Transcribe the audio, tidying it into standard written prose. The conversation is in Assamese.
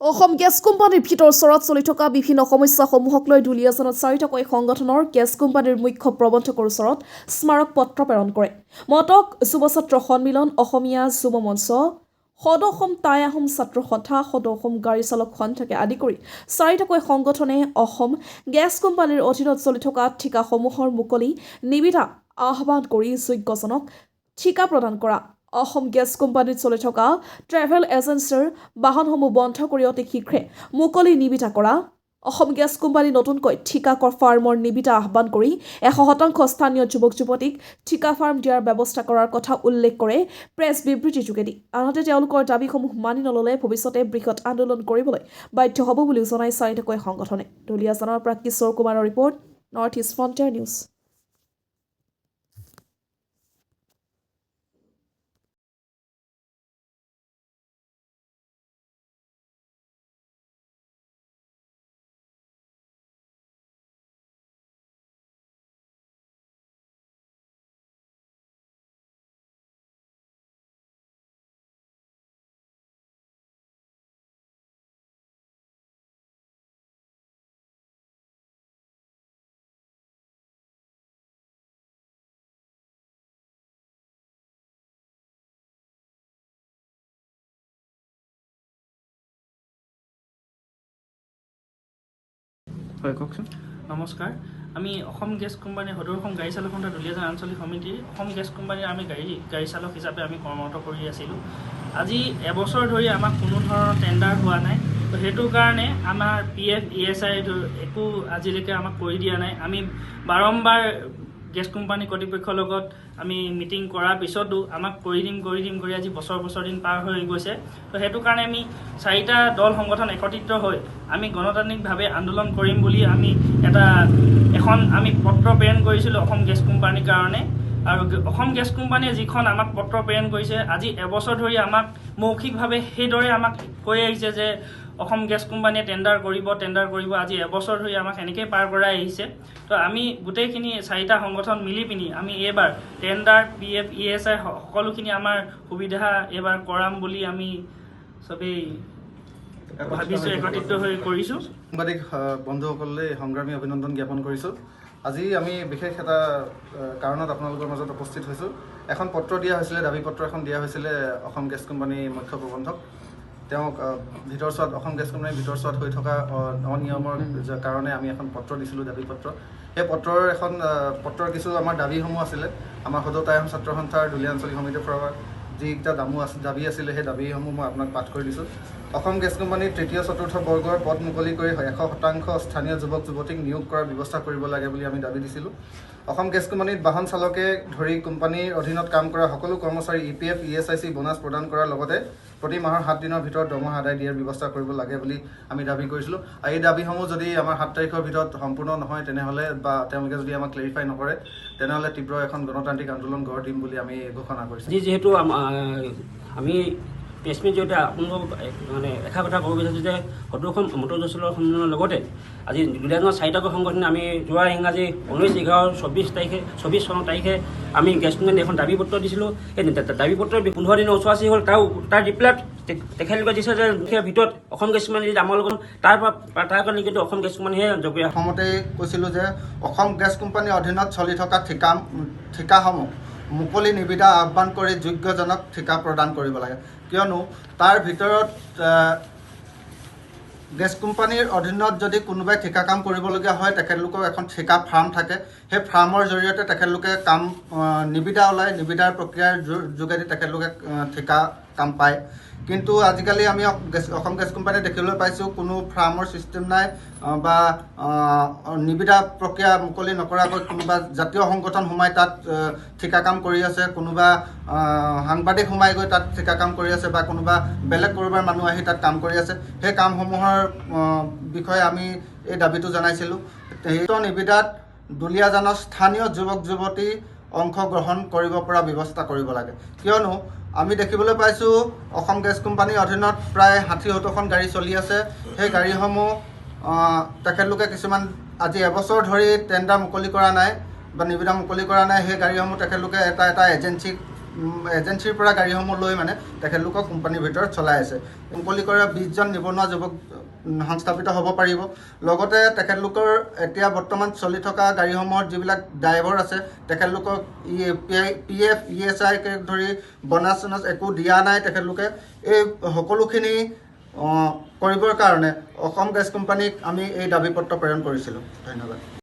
অসম গেছ কোম্পানীৰ ভিতৰত চলি থকা বিভিন্ন সমস্যাসমূহক লৈ দুলীয়াজানত চাৰিটাকৈ সংগঠনৰ গেছ কোম্পানীৰ মুখ্য প্ৰবন্ধকৰ ওচৰত স্মাৰক পত্ৰ প্ৰেৰণ কৰে। মতক যুৱ ছাত্ৰ সন্মিলন, অসমীয়া যুৱ মঞ্চ, সদ অসম টাই আহোম ছাত্ৰ সন্থা, সদ অসম গাড়ী চালক সন্থাকে আদি কৰি চাৰিটাকৈ সংগঠনে অসম গেছ কোম্পানীৰ অধীনত চলি থকা ঠিকাসমূহৰ মুকলি নিবিদা আহ্বান কৰি যোগ্যজনক ঠিকা প্ৰদান কৰা, অসম গেছ কোম্পানীত চলি থকা ট্ৰেভেল এজেঞ্চিৰ বাহনসমূহ বন্ধ কৰি অতি শীঘ্ৰে মুকলি নিবিদা কৰা, অসম গেছ কোম্পানী নতুনকৈ ঠিকা ফাৰ্মৰ নিবিদা আহ্বান কৰি 100% স্থানীয় যুৱক যুৱতীক ঠিকা ফাৰ্ম দিয়াৰ ব্যৱস্থা কৰাৰ কথা উল্লেখ কৰে প্ৰেছ বিবৃতি যোগেদি। আনহাতে তেওঁলোকৰ দাবীসমূহ মানি নল'লে ভৱিষ্যতে বৃহৎ আন্দোলন কৰিবলৈ বাধ্য হ'ব বুলিও জনাই চাৰিটাকৈ সংগঠনে। দুলীয়াজানৰ পৰা কিশোৰ কুমাৰৰ report, north east frontier news. হয়, কওকচোন। নমস্কাৰ, আমি অসম গেছ কোম্পানী সদৌ অসম গাড়ী চালক সন্থা দুলীয়াজান আঞ্চলিক সমিতিৰ অসম গেছ কোম্পানীৰ আমি গাড়ী চালক হিচাপে আমি কৰ্মৰত কৰি আছিলোঁ। আজি এবছৰ ধৰি আমাক কোনো ধৰণৰ টেণ্ডাৰ হোৱা নাই। তো সেইটো কাৰণে আমাৰ PF ESI একো আজিলৈকে আমাক কৰি দিয়া নাই। আমি বাৰম্বাৰ গেছ কোম্পানী কৰ্তৃপক্ষৰ লগত আমি মিটিং কৰাৰ পিছতো আমাক কৰি দিম কৰি আজি বছৰ দিন পাৰ হৈ গৈছে। তো সেইটো কাৰণে আমি চাৰিটা দল সংগঠন একত্ৰিত হৈ আমি গণতান্ত্ৰিকভাৱে আন্দোলন কৰিম বুলি আমি এখন পত্ৰ প্ৰেৰণ কৰিছিলোঁ অসম গেছ কোম্পানীৰ কাৰণে। আৰু অসম গেছ কোম্পানীয়ে যিখন আমাক পত্ৰ প্ৰেৰণ কৰিছে, আজি এবছৰ ধৰি আমাক মৌখিকভাৱে সেইদৰে আমাক কৈ আহিছে যে অসম গেছ কোম্পানীয়ে টেণ্ডাৰ কৰিব। আজি এবছৰ ধৰি আমাক এনেকৈ পাৰ কৰাই আহিছে। তো আমি গোটেইখিনি চাৰিটা সংগঠন মিলি পিনি আমি এইবাৰ টেণ্ডাৰ, PF ESI সকলোখিনি আমাৰ সুবিধা এইবাৰ কৰাম বুলি আমি চবেই ভাবিছোঁ, একত্ৰিত হৈ কৰিছোঁ। সাংবাদিক বন্ধুসকললৈ সংগ্ৰামী অভিনন্দন জ্ঞাপন কৰিছোঁ। আজি আমি বিশেষ এটা কাৰণত আপোনালোকৰ মাজত উপস্থিত হৈছোঁ। এখন পত্ৰ দিয়া হৈছিলে, দাবী পত্ৰ এখন দিয়া হৈছিলে অসম গেছ কোম্পানীৰ মুখ্য প্ৰবন্ধক। তেওঁক অসম গেছ কোম্পানীৰ ভিতৰচোৱাত হৈ থকা অনিয়মৰ কাৰণে আমি এখন পত্ৰ দিছিলোঁ, দাবী পত্ৰ। সেই পত্ৰৰ কিছু আমাৰ দাবীসমূহ আছিলে। আমাৰ সদৌ টাই আহোম ছাত্ৰ সন্থাৰ দুলীয়া আঞ্চলিক সমিতিৰ পৰা যিকেইটা দাবী আছিলে, সেই দাবীসমূহ মই আপোনাক পাঠ কৰি দিছোঁ। অসম গেছ কোম্পানীৰ তৃতীয় চতুৰ্থ বৰ্গৰ পদ মুকলি কৰি 100% স্থানীয় যুৱক যুৱতীক নিয়োগ কৰাৰ ব্যৱস্থা কৰিব লাগে বুলি আমি দাবী দিছিলোঁ। অসম গেছ কোম্পানীত বাহন চালকে ধৰি কোম্পানীৰ অধীনত কাম কৰা সকলো কৰ্মচাৰী EPF ESIC বোনাছ প্ৰদান কৰাৰ লগতে প্ৰতি মাহৰ 7 দিনৰ ভিতৰত দৰমহা আদায় দিয়াৰ ব্যৱস্থা কৰিব লাগে বুলি আমি দাবী কৰিছিলোঁ। আৰু এই দাবীসমূহ যদি আমাৰ 7 তাৰিখৰ ভিতৰত সম্পূৰ্ণ নহয় তেনেহ'লে বা তেওঁলোকে যদি আমাক ক্লেৰিফাই নকৰে তেনেহ'লে তীব্ৰ এখন গণতান্ত্ৰিক আন্দোলন গঢ় দিম বুলি আমি ঘোষণা কৰিছোঁ। যিহেতু আমি প্ৰেছমিট জৰিয়তে আপোনালোকক মানে এষাৰ কথা ক'ব বিচাৰিছোঁ যে সদৌ অসম মটৰ জচলৰ সন্মিলনৰ লগতে আজি দুলীয়াজানৰ চাৰিটাকৈ সংগঠনে আমি যোৱা ইংৰাজী 19/11/24 চনৰ তাৰিখে আমি গেছ কোম্পানীত এখন দাবী পত্ৰ দিছিলোঁ। সেই দাবী পত্ৰ 15 দিনৰ ওচৰা-ওচৰি হ'ল। তাৰ ৰিপ্লাইত তেখেতলোকে দিছে যে সেই ভিতৰত অসম গেছ কোম্পানী আমাৰ লগত তাৰ কাৰণে কিন্তু অসম গেছ কোম্পানীহে জগৰীয়া। প্ৰথমতে কৈছিলোঁ যে অসম গেছ কোম্পানীৰ অধীনত চলি থকা ঠিকাসমূহ মুকলি নিবিদা আহ্বান কৰি যোগ্যজনক ঠিকা প্ৰদান কৰিব লাগে। কিয়নো তাৰ ভিতৰত গেছ কোম্পানীৰ অধীনত যদি কোনোবাই ঠিকা কাম কৰিবলগীয়া হয়, তেখেতলোকৰ এখন ঠিকা ফাৰ্ম থাকে। সেই ফাৰ্মৰ জৰিয়তে তেখেতলোকে নিবিদা ওলায়, নিবিদাৰ প্ৰক্ৰিয়াৰ যোগেদি তেখেতলোকে ঠিকা কাম পায়। কিন্তু আজিকালি আমি অসম গেছ কোম্পানী দেখিবলৈ পাইছোঁ কোনো ফাৰ্মৰ ছিষ্টেম নাই বা নিবিদা প্ৰক্ৰিয়া মুকলি নকৰাকৈ কোনোবা জাতীয় সংগঠন সোমাই তাত ঠিকা কাম কৰি আছে, কোনোবা সাংবাদিক সোমাই গৈ তাত ঠিকা কাম কৰি আছে বা কোনোবা বেলেগ ক'ৰবাৰ মানুহ আহি তাত কাম কৰি আছে। সেই কামসমূহৰ বিষয়ে আমি এই দাবীটো জনাইছিলোঁ। সেই নিবিদাত দুলীয়াজানৰ স্থানীয় যুৱক যুৱতী অংশগ্ৰহণ কৰিব পৰা ব্যৱস্থা কৰিব লাগে। কিয়নো আমি দেখিবলৈ পাইছোঁ অসম গেছ কোম্পানীৰ অধীনত প্ৰায় 60-70খন গাড়ী চলি আছে। সেই গাড়ীসমূহ তেখেতলোকে কিছুমান আজি এবছৰ ধৰি টেণ্ডাৰ মুকলি কৰা নাই বা নিবিদা মুকলি কৰা নাই। সেই গাড়ীসমূহ তেখেতলোকে এটা এজেঞ্চিক এজেঞ্চিৰ পৰা গাড়ীসমূহ লৈ মানে তেখেতলোকক কোম্পানীৰ ভিতৰত চলাই আছে। মুকলি কৰা 20 জন নিবনুৱা যুৱক সংস্থাপিত হ'ব পাৰিব। লগতে তেখেতলোকৰ এতিয়া বৰ্তমান চলি থকা গাড়ীসমূহত যিবিলাক ড্ৰাইভাৰ আছে তেখেতলোকক PF ESIকে ধৰি বনাছ চনাছ একো দিয়া নাই। তেখেতলোকে এই সকলোখিনি কৰিবৰ কাৰণে অসম গেছ কোম্পানীক আমি এই দাবী পত্ৰ প্ৰেৰণ কৰিছিলোঁ। ধন্যবাদ।